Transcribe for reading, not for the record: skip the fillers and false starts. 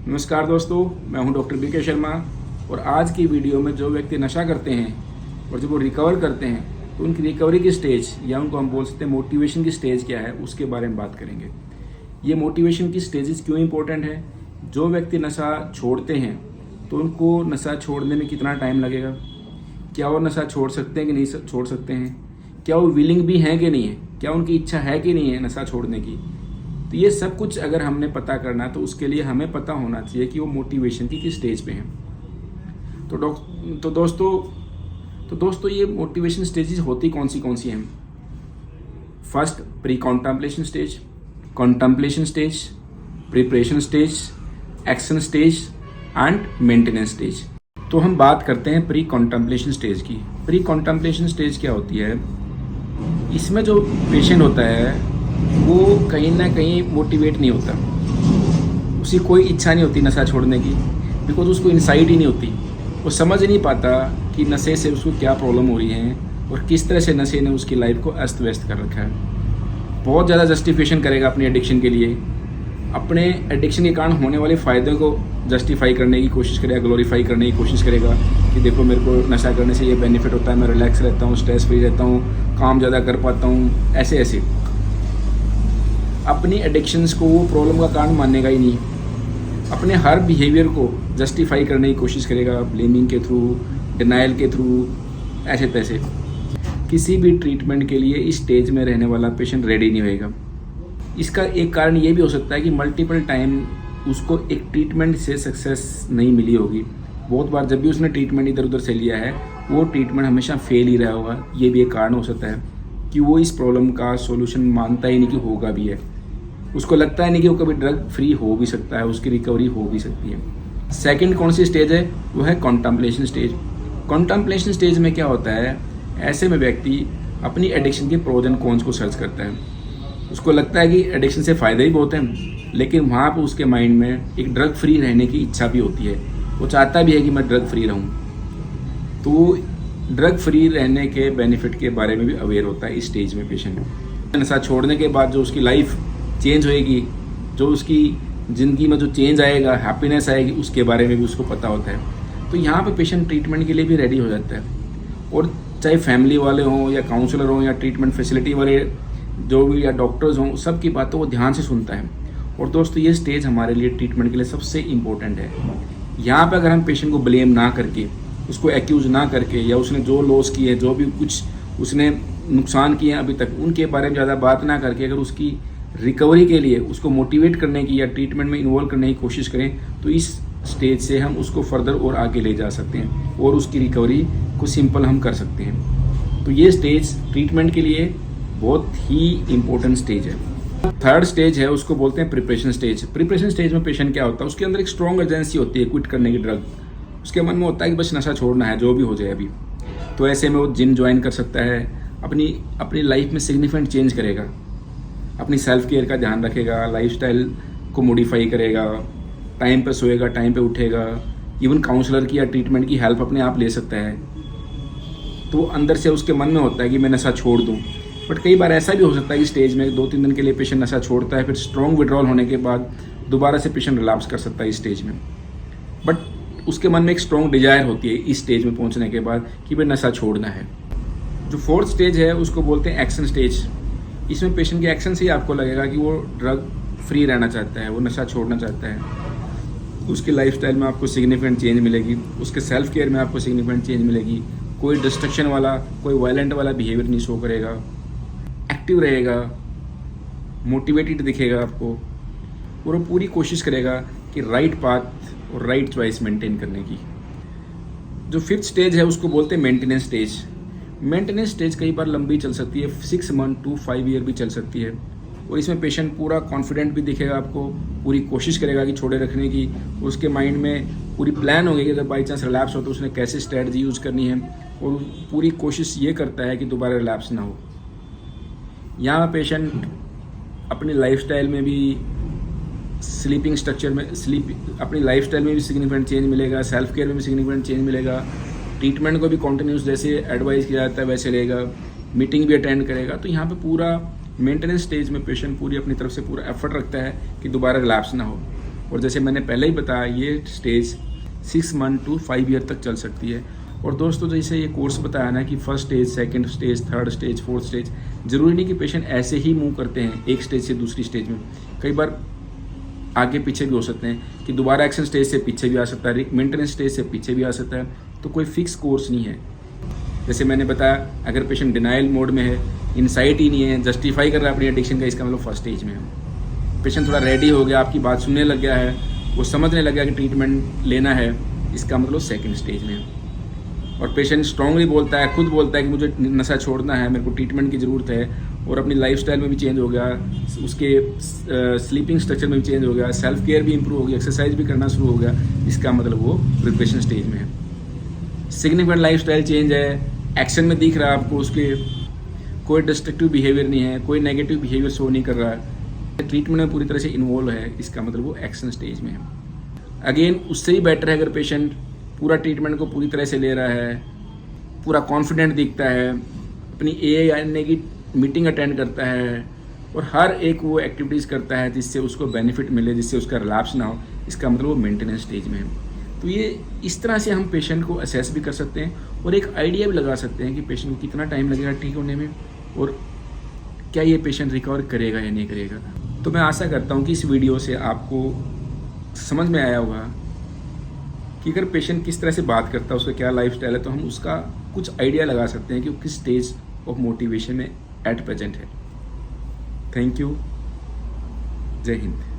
नमस्कार दोस्तों, मैं हूं डॉक्टर बीके शर्मा। और आज की वीडियो में जो व्यक्ति नशा करते हैं और जब वो रिकवर करते हैं तो उनकी रिकवरी की स्टेज या उनको हम बोल सकते हैं मोटिवेशन की स्टेज क्या है, उसके बारे में बात करेंगे। ये मोटिवेशन की स्टेजेस क्यों इंपॉर्टेंट है? जो व्यक्ति नशा छोड़ते हैं तो उनको नशा छोड़ने में कितना टाइम लगेगा, क्या वो नशा छोड़ सकते हैं कि नहीं छोड़ सकते हैं, क्या वो विलिंग भी हैं कि नहीं है, क्या उनकी इच्छा है कि नहीं है नशा छोड़ने की। तो ये सब कुछ अगर हमने पता करना है तो उसके लिए हमें पता होना चाहिए कि वो मोटिवेशन की किस स्टेज पे हैं। तो दोस्तों ये मोटिवेशन स्टेजेस होती कौन सी हैं? First, pre contemplation stage, contemplation stage, preparation stage, action stage and maintenance stage. तो हम बात करते हैं प्री कॉन्टेम्पलेशन स्टेज की। प्री कॉन्टेम्पलेशन स्टेज क्या होती है? इसमें जो पेशेंट होता है वो कहीं ना कहीं मोटिवेट नहीं होता, उसकी कोई इच्छा नहीं होती नशा छोड़ने की, बिकॉज उसको इंसाइट ही नहीं होती। वो समझ नहीं पाता कि नशे से उसको क्या प्रॉब्लम हो रही है और किस तरह से नशे ने उसकी लाइफ को अस्त व्यस्त कर रखा है। बहुत ज़्यादा जस्टिफिकेशन करेगा अपनी एडिक्शन के लिए, अपने एडिक्शन के कारण होने वाले फ़ायदों को जस्टिफाई करने की कोशिश करेगा, ग्लोरीफाई करने की कोशिश करेगा कि देखो मेरे को नशा करने से ये बेनिफिट होता है, मैं रिलैक्स रहता हूँ, स्ट्रेस फ्री रहता हूँ, काम ज़्यादा कर पाता हूँ। ऐसे अपनी एडिक्शंस को वो प्रॉब्लम का कारण मानेगा ही नहीं, अपने हर बिहेवियर को जस्टिफाई करने की कोशिश करेगा, ब्लेमिंग के थ्रू, डिनाइल के थ्रू, ऐसे तैसे। किसी भी ट्रीटमेंट के लिए इस स्टेज में रहने वाला पेशेंट रेडी नहीं होएगा। इसका एक कारण ये भी हो सकता है कि मल्टीपल टाइम उसको एक ट्रीटमेंट से सक्सेस नहीं मिली होगी। बहुत बार जब भी उसने ट्रीटमेंट इधर उधर से लिया है वो ट्रीटमेंट हमेशा फेल ही रहा होगा। ये भी एक कारण हो सकता है कि वो इस प्रॉब्लम का सोल्यूशन मानता ही नहीं कि होगा भी है। उसको लगता है नहीं कि वो कभी ड्रग फ्री हो भी सकता है, उसकी रिकवरी हो भी सकती है। सेकंड कौन सी स्टेज है? वो है कॉन्टेम्पलेशन स्टेज। कॉन्टेम्पलेशन स्टेज में क्या होता है? ऐसे में व्यक्ति अपनी एडिक्शन के प्रोज एंड कॉन्स को सर्च करता है। उसको लगता है कि एडिक्शन से फ़ायदे ही बहुत हैं, लेकिन वहाँ पर उसके माइंड में एक ड्रग फ्री रहने की इच्छा भी होती है। वो चाहता भी है कि मैं ड्रग फ्री रहूँ, तो ड्रग फ्री रहने के बेनिफिट के बारे में भी अवेयर होता है इस स्टेज में पेशेंट। नशा छोड़ने के बाद जो उसकी लाइफ चेंज होएगी, जो उसकी ज़िंदगी में जो चेंज आएगा, हैप्पीनेस आएगी, उसके बारे में भी उसको पता होता है। तो यहाँ पे पेशेंट ट्रीटमेंट के लिए भी रेडी हो जाता है। और चाहे फैमिली वाले हों या काउंसलर हों या ट्रीटमेंट फैसिलिटी वाले जो भी या डॉक्टर्स हों, सबकी बातों को ध्यान से सुनता है। और दोस्तों ये स्टेज हमारे लिए ट्रीटमेंट के लिए सबसे इम्पोर्टेंट है। यहाँ पर अगर हम पेशेंट को ब्लेम ना करके, उसको एक्यूज़ ना करके, या उसने जो लॉस किए, जो भी कुछ उसने नुकसान किए अभी तक, उनके बारे में ज़्यादा बात ना करके अगर उसकी रिकवरी के लिए उसको मोटिवेट करने की या ट्रीटमेंट में इन्वॉल्व करने की कोशिश करें तो इस स्टेज से हम उसको फर्दर और आगे ले जा सकते हैं और उसकी रिकवरी को सिंपल हम कर सकते हैं। तो ये स्टेज ट्रीटमेंट के लिए बहुत ही इम्पोर्टेंट स्टेज है। थर्ड स्टेज है, उसको बोलते हैं प्रिपरेशन स्टेज। प्रिपरेशन स्टेज में पेशेंट क्या होता है? उसके अंदर एक स्ट्रॉन्ग अर्जेंसी होती है क्विट करने की ड्रग। उसके मन में होता है कि बस नशा छोड़ना है, जो भी हो जाए अभी। तो ऐसे में वो जिम ज्वाइन कर सकता है, अपनी लाइफ में सिग्निफिकेंट चेंज करेगा, अपनी सेल्फ केयर का ध्यान रखेगा, लाइफस्टाइल को मॉडिफाई करेगा, टाइम पे सोएगा, टाइम पे उठेगा, इवन काउंसलर की या ट्रीटमेंट की हेल्प अपने आप ले सकता है। तो अंदर से उसके मन में होता है कि मैं नशा छोड़ दूं। बट कई बार ऐसा भी हो सकता है कि स्टेज में 2-3 दिन के लिए पेशेंट नशा छोड़ता है, फिर स्ट्रॉन्ग विड्रॉल होने के बाद दोबारा से पेशेंट रिलैप्स कर सकता है इस स्टेज में। बट उसके मन में एक स्ट्रॉन्ग डिजायर होती है इस स्टेज में पहुंचने के बाद कि भाई नशा छोड़ना है। जो फोर्थ स्टेज है उसको बोलते हैं एक्शन स्टेज। इसमें पेशेंट के एक्शन से ही आपको लगेगा कि वो ड्रग फ्री रहना चाहता है, वो नशा छोड़ना चाहता है। उसके लाइफस्टाइल में आपको सिग्निफिकेंट चेंज मिलेगी, उसके सेल्फ केयर में आपको सिग्निफिकेंट चेंज मिलेगी। कोई डिस्ट्रक्शन वाला, कोई वायलेंट वाला बिहेवियर नहीं शो करेगा, एक्टिव रहेगा, मोटिवेटेड दिखेगा आपको, और वो पूरी कोशिश करेगा कि राइट पाथ और राइट चॉइस मेंटेन करने की। जो फिफ्थ स्टेज है उसको बोलते हैं मेंटेनेंस स्टेज। मेंटेनेंस स्टेज कई बार लंबी चल सकती है, 6 मंथ to 5 ईयर भी चल सकती है। और इसमें पेशेंट पूरा कॉन्फिडेंट भी दिखेगा आपको, पूरी कोशिश करेगा कि छोड़े रखने की। उसके माइंड में पूरी प्लान होगी कि अगर बाई चांस रिलैप्स हो तो उसने कैसे स्ट्रैटेजी यूज़ करनी है, और पूरी कोशिश ये करता है कि दोबारा रिलैप्स ना हो। यहाँ पेशेंट अपनी लाइफस्टाइल में भी, स्लीपिंग स्ट्रक्चर में, अपनी लाइफस्टाइल में भी सिग्निफिकेंट चेंज मिलेगा, सेल्फ केयर में भी सिग्निफिकेंट चेंज मिलेगा, ट्रीटमेंट को भी कॉन्टिन्यूस जैसे एडवाइस किया जाता है वैसे रहेगा, मीटिंग भी अटेंड करेगा। तो यहाँ पे पूरा मेंटेनेंस स्टेज में पेशेंट पूरी अपनी तरफ से पूरा एफर्ट रखता है कि दोबारा रिलैप्स ना हो। और जैसे मैंने पहले ही बताया, ये स्टेज 6 मंथ टू 5 ईयर तक चल सकती है। और दोस्तों जैसे ये कोर्स बताया ना कि first stage, second stage, third stage, fourth stage, ज़रूरी नहीं कि पेशेंट ऐसे ही मूव करते हैं एक स्टेज से दूसरी स्टेज में। कई बार आगे पीछे भी हो सकते हैं कि दोबारा एक्शन स्टेज से पीछे भी आ सकता है, मेंटेनेंस स्टेज से पीछे भी आ सकता है। तो कोई फिक्स कोर्स नहीं है। जैसे मैंने बताया, अगर पेशेंट डिनाइल मोड में है, इंसाइट ही नहीं है, जस्टिफाई कर रहा है अपनी एडिक्शन का, इसका मतलब फर्स्ट स्टेज में है। पेशेंट थोड़ा रेडी हो गया, आपकी बात सुनने लग गया है, वो समझने लग गया कि ट्रीटमेंट लेना है, इसका मतलब सेकंड स्टेज में है। और पेशेंट स्ट्रांगली बोलता है, खुद बोलता है कि मुझे नशा छोड़ना है, मेरे को ट्रीटमेंट की ज़रूरत है, और अपनी लाइफस्टाइल में भी चेंज हो गया, उसके स्लीपिंग स्ट्रक्चर में भी चेंज हो गया, सेल्फ केयर भी इंप्रूव हो गया, एक्सरसाइज भी करना शुरू हो गया, इसका मतलब वो प्रिपरेशन स्टेज में है। सिग्निफिकेंट लाइफस्टाइल चेंज है, एक्शन में दिख रहा है आपको, उसके कोई डिस्ट्रक्टिव बिहेवियर नहीं है, कोई नेगेटिव बिहेवियर शो नहीं कर रहा है, ट्रीटमेंट में पूरी तरह से इन्वॉल्व है, इसका मतलब वो एक्शन स्टेज में है। अगेन उससे ही बेटर है अगर पेशेंट पूरा ट्रीटमेंट को पूरी तरह से ले रहा है, पूरा कॉन्फिडेंट दिखता है, अपनी AANA की मीटिंग अटेंड करता है, और हर एक वो एक्टिविटीज़ करता है जिससे उसको बेनिफिट मिले, जिससे उसका रिलैप्स ना हो, इसका मतलब वो मेंटेनेंस स्टेज में है। तो ये इस तरह से हम पेशेंट को असेस भी कर सकते हैं और एक आइडिया भी लगा सकते हैं कि पेशेंट को कितना टाइम लगेगा ठीक होने में, और क्या ये पेशेंट रिकवर करेगा या नहीं करेगा। तो मैं आशा करता हूँ कि इस वीडियो से आपको समझ में आया होगा कि अगर पेशेंट किस तरह से बात करता है, उसका क्या लाइफस्टाइल है, तो हम उसका कुछ आइडिया लगा सकते हैं कि वो किस स्टेज ऑफ मोटिवेशन में एट प्रेजेंट है। Thank you. जय हिंद।